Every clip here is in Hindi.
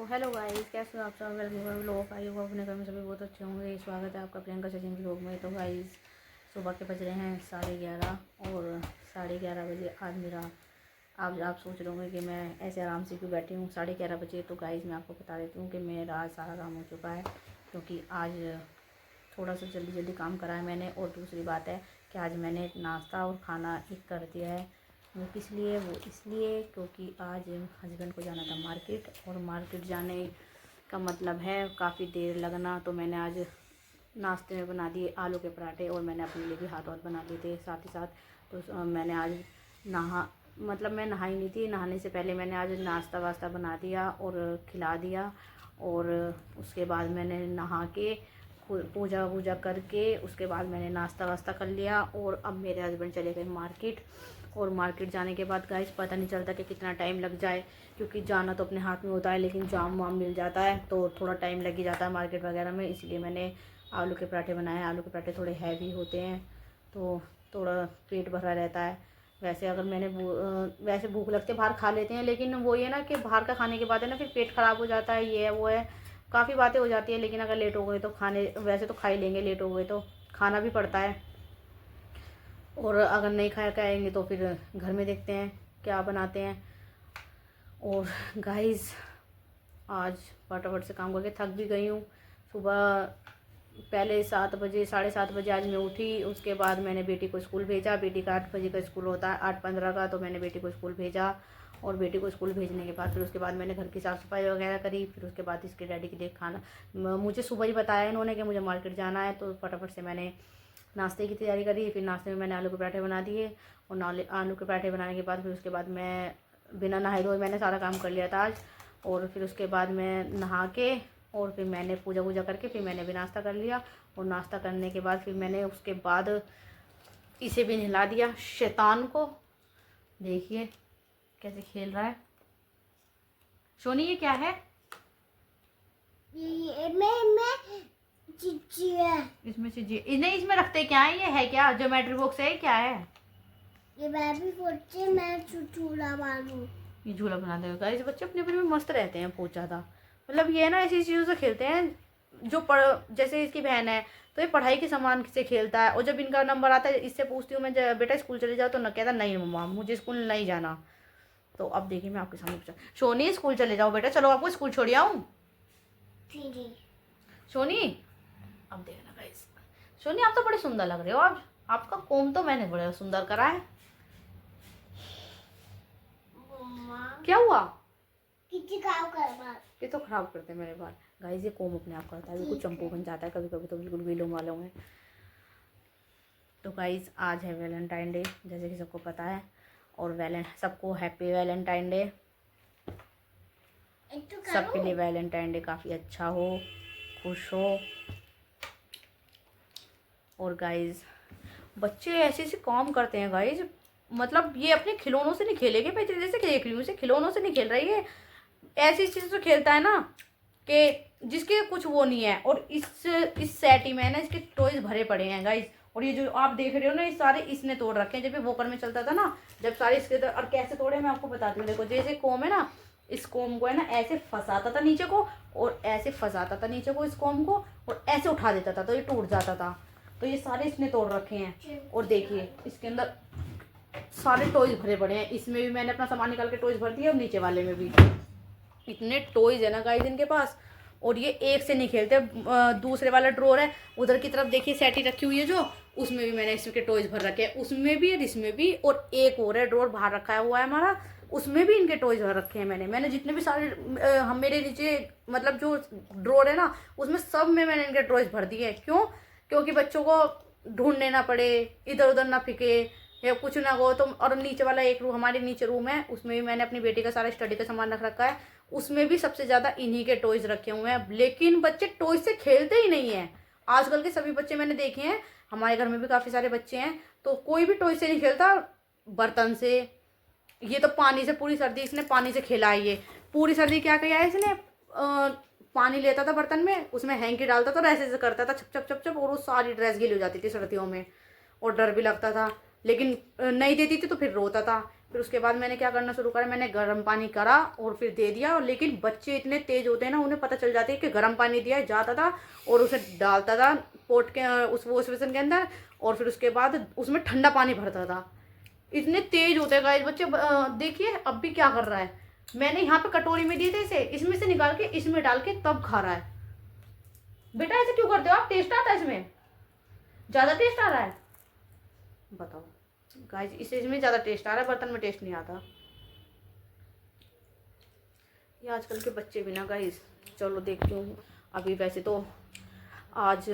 तो हेलो गाइस, कैसे हो आप सब। वेलकम लोग आई होगा अपने घर में सभी बहुत अच्छे होंगे। स्वागत है आपका प्रियंका सचिन ब्लॉग में। तो गाइस सुबह के बज रहे हैं 11:30 और 11:30 बजे आज मेरा आप सोच रहे होंगे कि मैं ऐसे आराम से क्यों बैठी हूँ 11:30 बजे। तो गाइस मैं आपको बता देती हूँ कि मेरा आज सारा काम हो चुका है, क्योंकि आज थोड़ा सा जल्दी जल्दी काम करा है मैंने। और दूसरी बात है कि आज मैंने नाश्ता और खाना एक कर दिया है। वो किस लिए, वो इसलिए क्योंकि आज हस्बैंड को जाना था मार्केट, और मार्केट जाने का मतलब है काफ़ी देर लगना। तो मैंने आज नाश्ते में बना दिए आलू के पराठे, और मैंने अपने लिए भी हाथ बना दिए थे साथ ही साथ। तो मैंने आज मैं नहाई नहीं थी। नहाने से पहले मैंने आज नाश्ता वास्ता बना दिया और खिला दिया। और उसके बाद मैंने नहा के पूजा वूजा करके उसके बाद मैंने नाश्ता वास्ता कर लिया। और अब मेरे हस्बैंड चले गए मार्केट, और मार्केट जाने के बाद गाइस पता नहीं चलता कि कितना टाइम लग जाए, क्योंकि जाना तो अपने हाथ में होता है लेकिन जाम वाम मिल जाता है तो थोड़ा टाइम लग ही जाता है मार्केट वगैरह में। इसलिए मैंने आलू के पराठे बनाए। आलू के पराठे थोड़े हैवी होते हैं तो थोड़ा पेट भरा रहता है। वैसे अगर वैसे भूख लगती है बाहर खा लेते हैं, लेकिन वो ये ना कि बाहर का खाने के बाद है ना फिर पेट ख़राब हो जाता है, ये है वो है, काफ़ी बातें हो जाती है। लेकिन अगर लेट हो गए तो वैसे तो खा ही लेंगे, लेट हो गए तो खाना भी पड़ता है। और अगर नहीं खाएंगे तो फिर घर में देखते हैं क्या बनाते हैं। और गाइस आज फटाफट से काम करके थक भी गई हूँ। सुबह पहले 7 बजे 7:30 आज मैं उठी। उसके बाद मैंने बेटी को स्कूल भेजा। बेटी का 8 बजे का स्कूल होता है, 8:15 का। तो मैंने बेटी को स्कूल भेजा, और बेटी को स्कूल भेजने के बाद फिर उसके बाद मैंने घर की साफ़ सफाई वगैरह करी। फिर उसके बाद इसके डैडी के लिए खाना, मुझे सुबह ही बताया इन्होंने कि मुझे मार्केट जाना है, तो फटाफट से मैंने नाश्ते की तैयारी करी। फिर नाश्ते में मैंने आलू के पराठे बना दिए, और आलू के पराठे बनाने के बाद फिर उसके बाद मैं बिना नहाए धोए मैंने सारा काम कर लिया था आज। और फिर उसके बाद मैं नहा के और फिर मैंने पूजा वूजा करके फिर मैंने भी नाश्ता कर लिया। और नाश्ता करने के बाद फिर मैंने उसके बाद इसे भी नहला दिया, शैतान को। देखिए कैसे खेल रहा है। सोनी ये क्या है? मैं चिज्जी है। इसमें चीजें इन्हें इसमें रखते क्या है? ये है क्या? ज्योमेट्री बॉक्स है? क्या है ये बेबी फोर्चे मैं झूला मारूं। ये? झूला बना देगा गाइस। बच्चे अपने अपने में मस्त रहते हैं बहुत ज़्यादा। मतलब ये ना ऐसी चीज़ों से खेलते हैं जो जैसे इसकी बहन है तो ये पढ़ाई के सामान से खेलता है। और जब इनका नंबर आता है इससे पूछती हूँ मैं बेटा स्कूल चले जाओ, तो न कहता नहीं मम्मा मुझे स्कूल नहीं जाना। तो अब देखिए मैं आपके सामने पूछा, सोनी स्कूल चले जाओ बेटा, चलो आपको स्कूल छोड़ आऊँ। सोनी अब देखना गाइस, सोनी आप तो बड़े सुंदर लग रहे हो आज। आपका कोम तो मैंने बड़ा सुंदर करा है। क्या हुआ? ये तो खराब करते हैं मेरे बाल गाइस। ये कोम अपने आप करता है, बिल्कुल चंपू बन जाता है कभी कभी, तो बिल्कुल गीलों वालों में। तो गाइस आज है वैलेंटाइन डे, जैसे कि सबको पता है। और सबको हैप्पी वैलेंटाइन डे। सबके लिए वैलेंटाइन डे काफ़ी अच्छा हो, खुश हो। और गाइस बच्चे ऐसे ऐसे काम करते हैं गाइस, मतलब ये अपने खिलौनों से नहीं खेलेंगे। मैं जैसे देख रही हूँ इसे खिलौनों से नहीं खेल रही है, ऐसी चीज़ से खेलता है ना कि जिसके कुछ वो नहीं है। और इस सेट ही में ना इसके टॉयज भरे पड़े हैं गाइस। और ये जो आप देख रहे हो ना ये सारे इसने तोड़ रखे हैं। जब ये वॉकर में चलता था ना, जब सारे इसके और कैसे तोड़े मैं आपको बताती हूँ। देखो जैसे कोम है ना, इस कोम को है ना ऐसे फंसाता था नीचे को, और ऐसे फंसाता था नीचे को इस कोम को, और ऐसे उठा देता था तो ये टूट जाता था। तो ये सारे इसने तोड़ रखे हैं। और देखिए इसके अंदर सारे टॉयज भरे पड़े हैं। इसमें भी मैंने अपना सामान निकाल के टॉयज भर दिए, और नीचे वाले में भी इतने टॉयज है ना गाइस इनके पास। और ये एक से नहीं खेलते। दूसरे वाला ड्रॉर है उधर की तरफ देखिए, सेटी रखी हुई है जो, उसमें भी मैंने इसके टॉयज भर रखे हैं, उसमें भी और इसमें भी। और एक और है ड्रॉर बाहर रखा हुआ है हमारा, उसमें भी इनके टॉयज भर रखे हैं मैंने जितने भी सारे हम मेरे नीचे मतलब जो ड्रॉर है ना उसमें सब में मैंने इनके टॉयज भर दिए। क्यों? क्योंकि बच्चों को ढूंढने ना पड़े, इधर उधर ना फिके या कुछ ना हो तो। और नीचे वाला एक रूम, हमारे नीचे रूम है, उसमें भी मैंने अपनी बेटी का सारा स्टडी का सामान रख रखा है, उसमें भी सबसे ज़्यादा इन्हीं के टॉयज रखे हुए हैं। लेकिन बच्चे टॉयज से खेलते ही नहीं हैं। आजकल के सभी बच्चे मैंने देखे हैं, हमारे घर में भी काफ़ी सारे बच्चे हैं, तो कोई भी टॉय से नहीं खेलता, बर्तन से। ये तो पानी से, पूरी सर्दी इसने पानी से खेला है। ये पूरी सर्दी क्या किया है इसने, पानी लेता था बर्तन में, उसमें हैंकी डालता था और ऐसे ऐसे करता था छप छप छप छप, और वो सारी ड्रेस गीली हो जाती थी सर्दियों में, और डर भी लगता था। लेकिन नहीं देती थी तो फिर रोता था फिर उसके बाद मैंने क्या करना शुरू करा, मैंने गर्म पानी करा और फिर दे दिया। और लेकिन बच्चे इतने तेज़ होते हैं ना, उन्हें पता चल जाती है कि गर्म पानी दिया है, जाता था और उसे डालता था पोट के उस वॉश बेसिन के अंदर, और फिर उसके बाद उसमें ठंडा पानी भरता था। इतने तेज़ होते हैं गाइस बच्चे। देखिए अब भी क्या कर रहा है, मैंने यहाँ पे कटोरी में दिए थे इसे, इसमें से निकाल के इसमें डाल के तब खा रहा है। बेटा ऐसे क्यों करते हो आप? टेस्ट आता है इसमें? ज़्यादा टेस्ट आ रहा है? बताओ गाइस, इसमें ज़्यादा टेस्ट आ रहा है, बर्तन में टेस्ट नहीं आता। ये आजकल के बच्चे भी ना गाइस। चलो देखती हूँ। अभी वैसे तो आज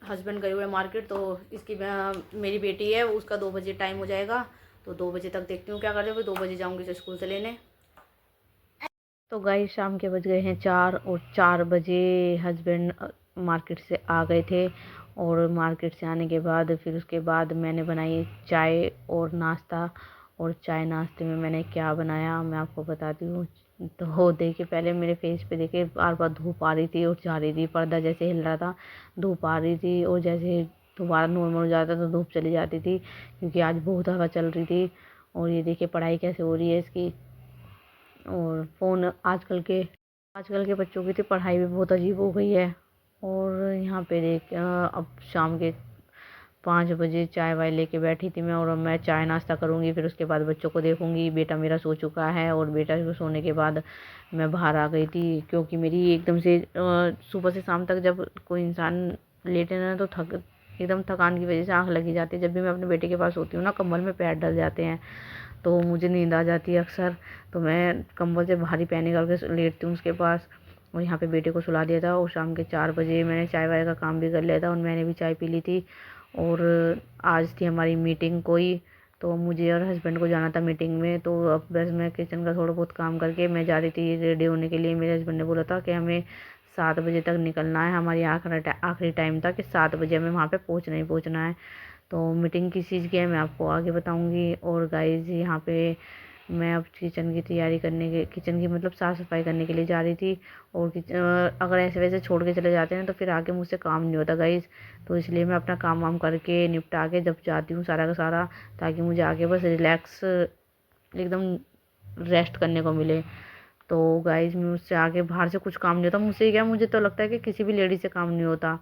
हस्बैंड गए हुए मार्केट, तो इसकी मेरी बेटी है, उसका 2 बजे टाइम हो जाएगा, तो 2 बजे तक देखती हूँ क्या कर रहे हो। 2 बजे जाऊँगी इसे स्कूल से लेने। तो गाइस शाम के बज गए हैं 4, और 4 बजे हस्बैंड मार्केट से आ गए थे। और मार्केट से आने के बाद फिर उसके बाद मैंने बनाई चाय और नाश्ता। और चाय नाश्ते में मैंने क्या बनाया मैं आपको बताती हूँ। तो देखिए पहले मेरे फेस पे देखिए बार बार धूप आ रही थी और जा रही थी, पर्दा जैसे हिल रहा था धूप आ रही थी, और जैसे दोबारा नॉर्मल हो जाता तो धूप चली जाती थी, क्योंकि आज बहुत हवा चल रही थी। और ये देखिए पढ़ाई कैसे हो रही है इसकी। और फ़ोन आजकल के बच्चों की तो पढ़ाई भी बहुत अजीब हो गई है। और यहाँ पे देख अब शाम के 5 बजे चाय वाय लेके बैठी थी मैं, और अब मैं चाय नाश्ता करूँगी, फिर उसके बाद बच्चों को देखूँगी। बेटा मेरा सो चुका है, और बेटा को सोने के बाद मैं बाहर आ गई थी, क्योंकि मेरी एकदम से सुबह से शाम तक जब कोई इंसान लेटे ना, तो एकदम थकान की वजह से आँख लगी जाती है। जब भी मैं अपने बेटे के पास होती हूँ ना, कंबल में पैर डल जाते हैं, तो मुझे नींद आ जाती है अक्सर। तो मैं कंबल से भारी पैर निकाल के लेटती हूँ उसके पास। और यहाँ पे बेटे को सुला दिया था, और शाम के 4 बजे मैंने चाय वाय का काम भी कर लिया था, और मैंने भी चाय पी ली थी। और आज थी हमारी मीटिंग कोई, तो मुझे और हस्बैंड को जाना था मीटिंग में। तो अब बस मैं किचन का थोड़ा बहुत काम करके मैं जा रही थी रेडी होने के लिए। मेरे हस्बैंड ने बोला था कि हमें 7 बजे तक निकलना है, हमारी आखिरी टाइम था कि 7 बजे हमें वहाँ पे पहुँचना ही पहुँचना है। तो मीटिंग किस चीज़ की है मैं आपको आगे बताऊँगी। और गाइस यहाँ पे मैं अब किचन की तैयारी किचन की मतलब साफ़ सफाई करने के लिए जा रही थी। और अगर ऐसे वैसे छोड़ के चले जाते हैं तो फिर आगे मुझसे काम नहीं होता गाइस। तो इसलिए मैं अपना काम वाम करके निपटा के जब जाती हूँ सारा का सारा, ताकि मुझे आगे बस रिलैक्स एकदम रेस्ट करने को मिले। तो गाइस मुझसे आगे बाहर से कुछ काम नहीं होता। मुझसे क्या, मुझे तो लगता है कि किसी भी लेडीज़ से काम नहीं होता।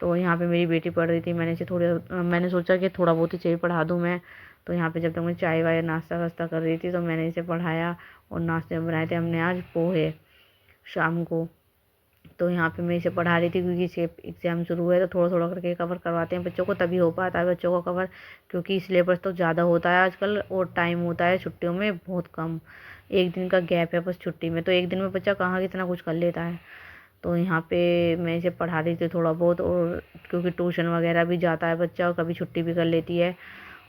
तो यहाँ पे मेरी बेटी पढ़ रही थी, मैंने सोचा कि थोड़ा बहुत ही चाहिए पढ़ा दूँ मैं। तो यहाँ पे जब तक मैं चाय वाय नाश्ता वास्ता कर रही थी, तो मैंने इसे पढ़ाया। और नाश्ते में बनाए थे हमने आज पोहे शाम को। तो यहाँ पे मैं इसे पढ़ा रही थी, क्योंकि इसे एग्ज़ाम शुरू हुआ है, तो थोड़ा थोड़ा करके कवर करवाते हैं बच्चों को, तभी हो पाता है बच्चों को कवर। क्योंकि सिलेबस तो ज़्यादा होता है आजकल, और टाइम होता है छुट्टियों में बहुत कम। 1 दिन का गैप है बस छुट्टी में, तो 1 दिन में बच्चा कहाँ कितना कुछ कर लेता है। तो यहाँ पे मैं इसे पढ़ा रही थी थोड़ा बहुत, और क्योंकि ट्यूशन वगैरह भी जाता है बच्चा, और कभी छुट्टी भी कर लेती है।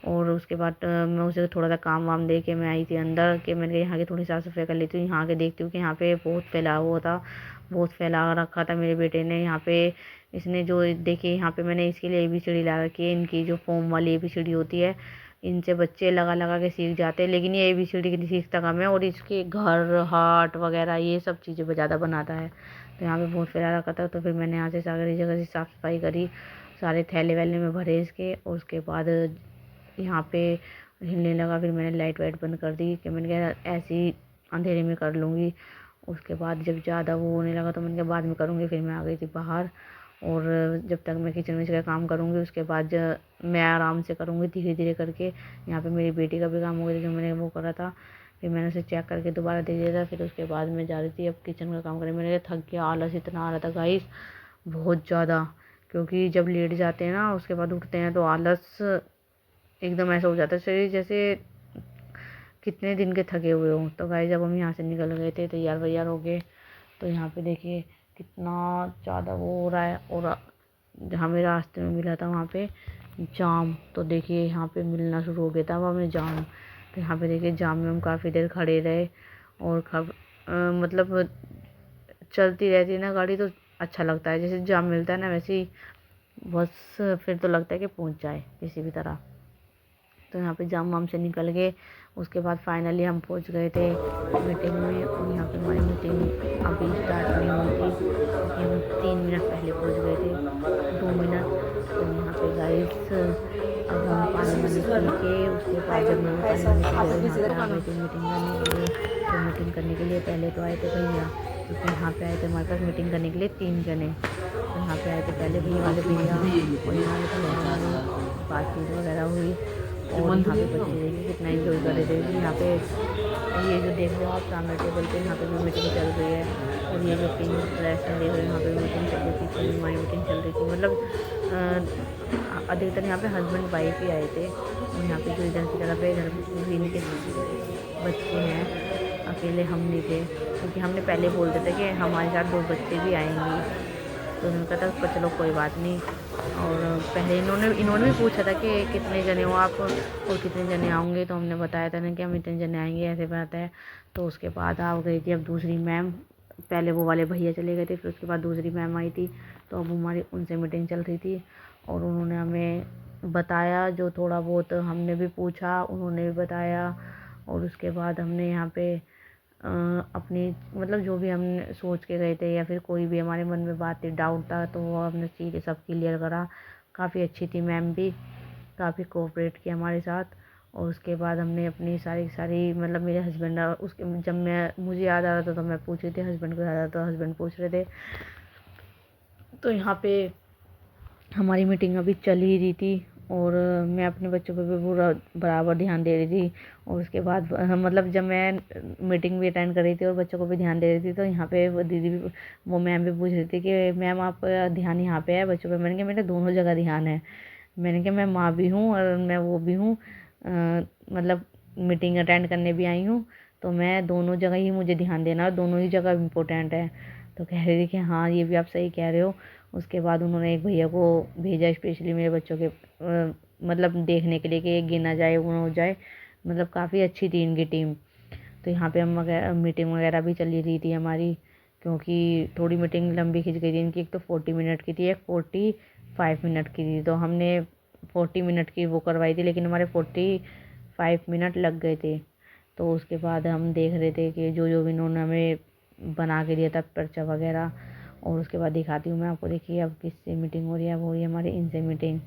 और उसके बाद मैं उसे थोड़ा सा काम वाम दे के मैं आई थी अंदर, कि मैंने यहाँ की थोड़ी साफ़ सफाई कर लेती हूँ। यहाँ के देखती हूँ कि यहाँ पे बहुत फैला हुआ था, बहुत फैला रखा था मेरे बेटे ने। यहाँ पे इसने जो देखिए, यहाँ पे मैंने इसके लिए ABCD ला रखी है, इनकी जो फॉर्म वाली ABCD होती है, इनसे बच्चे लगा लगा के सीख जाते हैं। लेकिन ये ABCD की सीखता कम है, और इसके घर हाट वगैरह ये सब चीज़ें ज़्यादा बनाता है। तो यहाँ पे बहुत फैला रखा था, तो फिर मैंने यहाँ से सारी जगह से साफ़ सफाई करी, सारे थैले वैले में भरे इसके। और उसके बाद यहाँ पे हिलने लगा, फिर मैंने लाइट वाइट बंद कर दी, कि मैंने कहा ऐसे ही अंधेरे में कर लूँगी। उसके बाद जब ज़्यादा वो होने लगा, तो मैंने कहा बाद में करूँगी। फिर मैं आ गई थी बाहर, और जब तक मैं किचन में का काम करूँगी, उसके बाद मैं आराम से करूँगी धीरे धीरे करके। यहाँ पे मेरी बेटी का भी काम हो गया था, जो मैंने वो करा था, फिर मैंने उसे चेक करके दोबारा दे दिया था। फिर उसके बाद मैं जा रही थी अब किचन का काम करने। मैंने थक गया, आलस इतना आ रहा था गाइस, बहुत ज़्यादा। क्योंकि जब लेट जाते हैं ना, उसके बाद उठते हैं, तो आलस एकदम ऐसा हो जाता है शरीर जैसे कितने दिन के थके हुए हों। तो गाइस जब हम यहाँ से निकल गए थे, तैयार वैयार हो गए, तो यहाँ पे देखिए कितना ज़्यादा वो हो रहा है। और हमें रास्ते में मिला था वहाँ पे जाम, तो देखिए यहाँ पे मिलना शुरू हो गया था अब हमें जाम। तो यहाँ पे देखिए जाम में हम काफ़ी देर खड़े रहे, और मतलब चलती रहती है ना गाड़ी, तो अच्छा लगता है। जैसे जाम मिलता है ना, वैसे ही बस फिर तो लगता है कि पहुँच जाए किसी भी तरह। तो यहाँ पे जाम वाम से निकल गए। उसके बाद फाइनली हम पहुँच गए थे मीटिंग में। और यहाँ पे हमारी मीटिंग अभी स्टार्ट नहीं हुई थी, क्योंकि हम 3 मिनट पहले पहुँच गए थे, 2 मिनट। तो यहाँ पे गाइस अब हम पानी वानी पी के उसके बाद जब मैं मीटिंग करने के लिए पहले तो आए थे भैया, क्योंकि यहाँ पे आए थे हमारे पास मीटिंग करने के लिए 3 जने। तो यहाँ पे आए थे पहले भैया वाले भैया और यहाँ बातचीत वगैरह हुई और यहाँ पे बच्चे देखिए कितना एंजॉय कर रहे थे। यहाँ पे ये जो देख रहे हो आप सामने टेबल पे, यहाँ पे भी मीटिंग चल रही है और ये जो पिंक ड्रेस में देख रहे हो यहाँ पे मीटिंग चल रही थी, पीछे हमारी मीटिंग चल रही थी। मतलब अधिकतर यहाँ पे हस्बैंड वाइफ ही आए थे और यहाँ पे जो इधर की तरफ है, इधर के बच्चे हैं, अकेले हम नहीं थे, क्योंकि हमने पहले बोलते थे कि हमारे साथ 2 बच्चे भी आएंगे। तो उन्होंने कहा था चलो कोई बात नहीं। और पहले इन्होंने भी पूछा था कि कितने जने हो आप और कितने जने आओगे, तो हमने बताया था ना कि हम इतने जने आएंगे, ऐसे बात है। तो उसके बाद आ गई थी अब दूसरी मैम, पहले वो वाले भैया चले गए थे, फिर उसके बाद दूसरी मैम आई थी। तो अब हमारी उनसे मीटिंग चल रही थी और उन्होंने हमें बताया, जो थोड़ा बहुत हमने भी पूछा उन्होंने भी बताया। और उसके बाद हमने यहाँ पे अपनी मतलब जो भी हम सोच के गए थे या फिर कोई भी हमारे मन में बात थी, डाउट था, तो वो हमने चीज़ें सब क्लियर करा। काफ़ी अच्छी थी मैम भी, काफ़ी कोऑपरेट किया हमारे साथ। और उसके बाद हमने अपनी सारी मतलब मेरे हस्बैंड उसके जब मुझे याद आ रहा था तो मैं पूछ रही थी, हस्बैंड को याद आ रहा था तो हस्बैंड पूछ रहे थे। तो यहाँ पे हमारी मीटिंग अभी चल ही रही थी और मैं अपने बच्चों पर भी पूरा बराबर ध्यान दे रही थी। और उसके बाद मतलब जब मैं मीटिंग भी अटेंड कर रही थी और बच्चों को भी ध्यान दे रही थी, तो यहाँ पे वो दीदी भी, वो मैम भी पूछ रही थी कि मैम आप ध्यान यहाँ पे है बच्चों पे। मैंने कहा मेरे दोनों जगह ध्यान है। मैंने कहा मैं माँ भी हूँ और मैं वो भी हूँ, मतलब मीटिंग अटेंड करने भी आई हूँ, तो मैं दोनों जगह ही मुझे ध्यान देना और दोनों ही जगह इम्पोर्टेंट है। तो कह रही थी कि हाँ ये भी आप सही कह रहे हो। उसके बाद उन्होंने एक भैया को भेजा स्पेशली मेरे बच्चों के मतलब देखने के लिए कि ये गिना जाए वो हो जाए। मतलब काफ़ी अच्छी थी इनकी टीम। तो यहाँ पे हम मीटिंग वगैरह भी चली रही थी हमारी, क्योंकि थोड़ी मीटिंग लंबी खिंच गई थी इनकी। एक तो 40 मिनट की थी, एक 45 मिनट की थी। तो हमने 40 मिनट की वो करवाई थी, लेकिन हमारे 45 मिनट लग गए थे। तो उसके बाद हम देख रहे थे कि जो भी इन्होंने हमें बना के दिया था पर्चा वगैरह। और उसके बाद दिखाती हूँ मैं आपको, देखिए अब किससे मीटिंग हो रही है, अब हो रही है हमारी इनसे मीटिंग।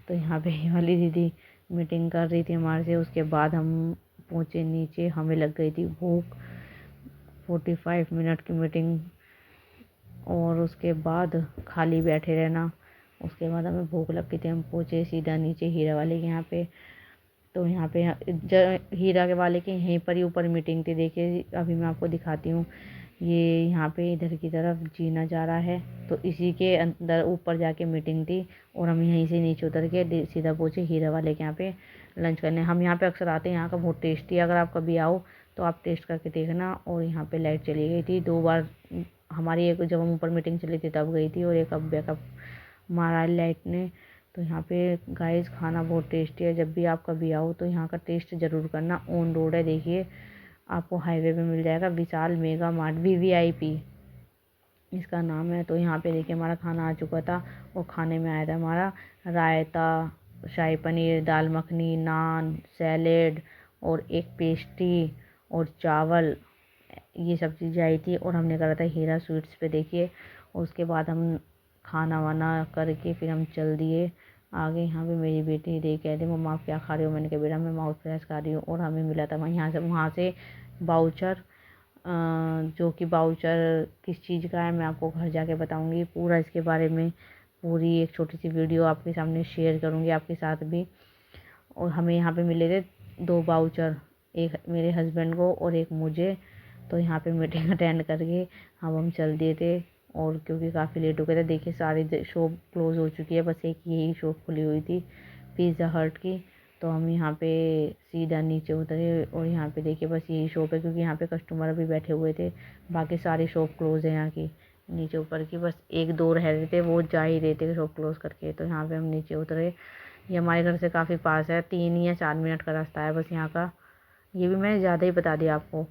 तो यहाँ पे ये वाली दीदी मीटिंग कर रही थी हमारे से। उसके बाद हम पहुँचे नीचे, हमें लग गई थी भूख। 45 मिनट की मीटिंग और उसके बाद खाली बैठे रहना, उसके बाद हमें भूख लग गई थी। हम पहुँचे सीधा नीचे हीरा वाले के यहाँ पे। तो यहाँ पे हीरा के वाले के यहीं पर ही ऊपर मीटिंग थी। देखिए अभी मैं आपको दिखाती हूँ, ये यहाँ पे इधर की तरफ जीना जा रहा है, तो इसी के अंदर ऊपर जाके मीटिंग थी। और हम यहीं से नीचे उतर के सीधा पहुँचे हीरा वाले के यहाँ पे लंच करने। हम यहाँ पे अक्सर आते हैं, यहाँ का बहुत टेस्टी है, अगर आप कभी आओ तो आप टेस्ट करके देखना। और यहाँ पे लाइट चली गई थी 2 बार हमारी, एक जब हम ऊपर मीटिंग चली थी तब गई थी और एक अब बैकअप मारा लाइट ने। तो यहाँ पे गाइस खाना बहुत टेस्टी है, जब भी आप कभी आओ तो यहाँ का टेस्ट ज़रूर करना। ऑन रोड है, देखिए आपको हाईवे पे मिल जाएगा, विशाल मेगा मार्ट VVIP इसका नाम है। तो यहाँ पे देखिए हमारा खाना आ चुका था और खाने में आया था हमारा रायता, शाही पनीर, दाल मखनी, नान, सैलेड और एक पेस्ट्री और चावल, ये सब चीज़ें आई थी। और हमने करा था हीरा स्वीट्स पे, देखिए। और उसके बाद हम खाना वाना करके फिर हम चल दिए आगे। यहाँ पे मेरी बेटी देख कह रही मम्मा आप क्या खा रही हो। मैंने कहा बेटा मैं माउथ फ्रेश खा रही हूँ। और हमें मिला था वहाँ से बाउचर, जो कि बाउचर किस चीज़ का है मैं आपको घर जाके बताऊँगी पूरा, इसके बारे में पूरी एक छोटी सी वीडियो आपके सामने शेयर करूँगी आपके साथ भी। और हमें यहाँ पे मिले थे 2 बाउचर, एक मेरे हस्बैंड को और एक मुझे। तो यहाँ पे मीटिंग अटेंड करके हम चल दिए थे। और क्योंकि काफ़ी लेट हो गया था, देखिए सारी शॉप क्लोज़ हो चुकी है, बस एक यही शॉप खुली हुई थी पिज़्ज़ा हट की। तो हम यहाँ पे सीधा नीचे उतरे और यहाँ पे देखिए बस यही शॉप है, क्योंकि यहाँ पे कस्टमर भी बैठे हुए थे, बाकी सारी शॉप क्लोज़ है यहाँ की नीचे ऊपर की, बस 1-2 रह रहे थे, वो जा ही रहे थे शॉप क्लोज़ करके। तो यहाँ पे हम नीचे उतरे। ये हमारे घर से काफ़ी पास है, 3 या 4 मिनट का रास्ता है बस यहाँ का। ये भी मैंने ज़्यादा ही बता दिया आपको,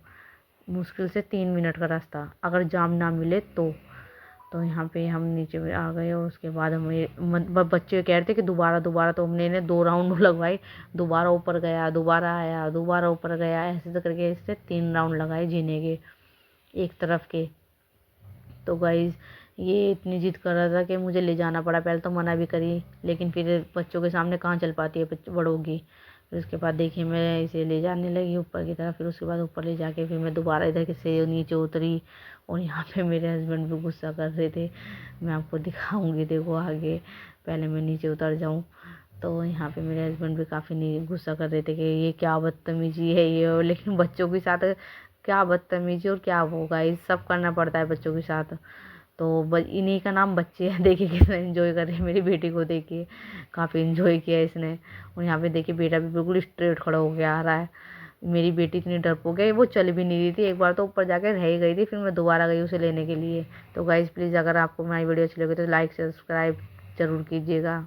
मुश्किल से 3 मिनट का रास्ता अगर जाम ना मिले तो। तो यहाँ पे हम नीचे आ गए और उसके बाद हमें बच्चे कह रहे थे कि दोबारा, तो हमने इन्हें 2 राउंड लगवाए, दोबारा ऊपर गया, दोबारा आया, दोबारा ऊपर गया, ऐसे तो करके इससे 3 राउंड लगाए जीने के एक तरफ के। तो गाइस ये इतनी जिद कर रहा था कि मुझे ले जाना पड़ा। पहले तो मना भी करी, लेकिन फिर बच्चों के सामने कहाँ चल पाती है बड़ों की। फिर उसके बाद देखिए मैं इसे ले जाने लगी ऊपर की तरफ। फिर उसके बाद ऊपर ले जाके फिर मैं दोबारा इधर से नीचे उतरी, और यहाँ पे मेरे हस्बैंड भी गुस्सा कर रहे थे। मैं आपको दिखाऊंगी, देखो आगे। पहले मैं नीचे उतर जाऊँ। तो यहाँ पे मेरे हस्बैंड भी काफ़ी गुस्सा कर रहे थे कि ये क्या बदतमीजी है ये। लेकिन बच्चों के साथ क्या बदतमीजी और क्या होगा, ये सब करना पड़ता है बच्चों के साथ। तो इन्हीं का नाम बच्चे हैं। देखिए कितना एंजॉय कर रही है मेरी बेटी को, देखिए काफ़ी एंजॉय किया इसने। और यहाँ पे देखिए बेटा भी बिल्कुल स्ट्रेट खड़ा होकर आ रहा है। मेरी बेटी इतनी डरपोक है, वो चल भी नहीं रही थी। एक बार तो ऊपर जाकर रह गई थी, फिर मैं दोबारा गई उसे लेने के लिए। तो गाइज़ प्लीज़ अगर आपको हमारी वीडियो अच्छी लगे तो लाइक सब्सक्राइब ज़रूर कीजिएगा।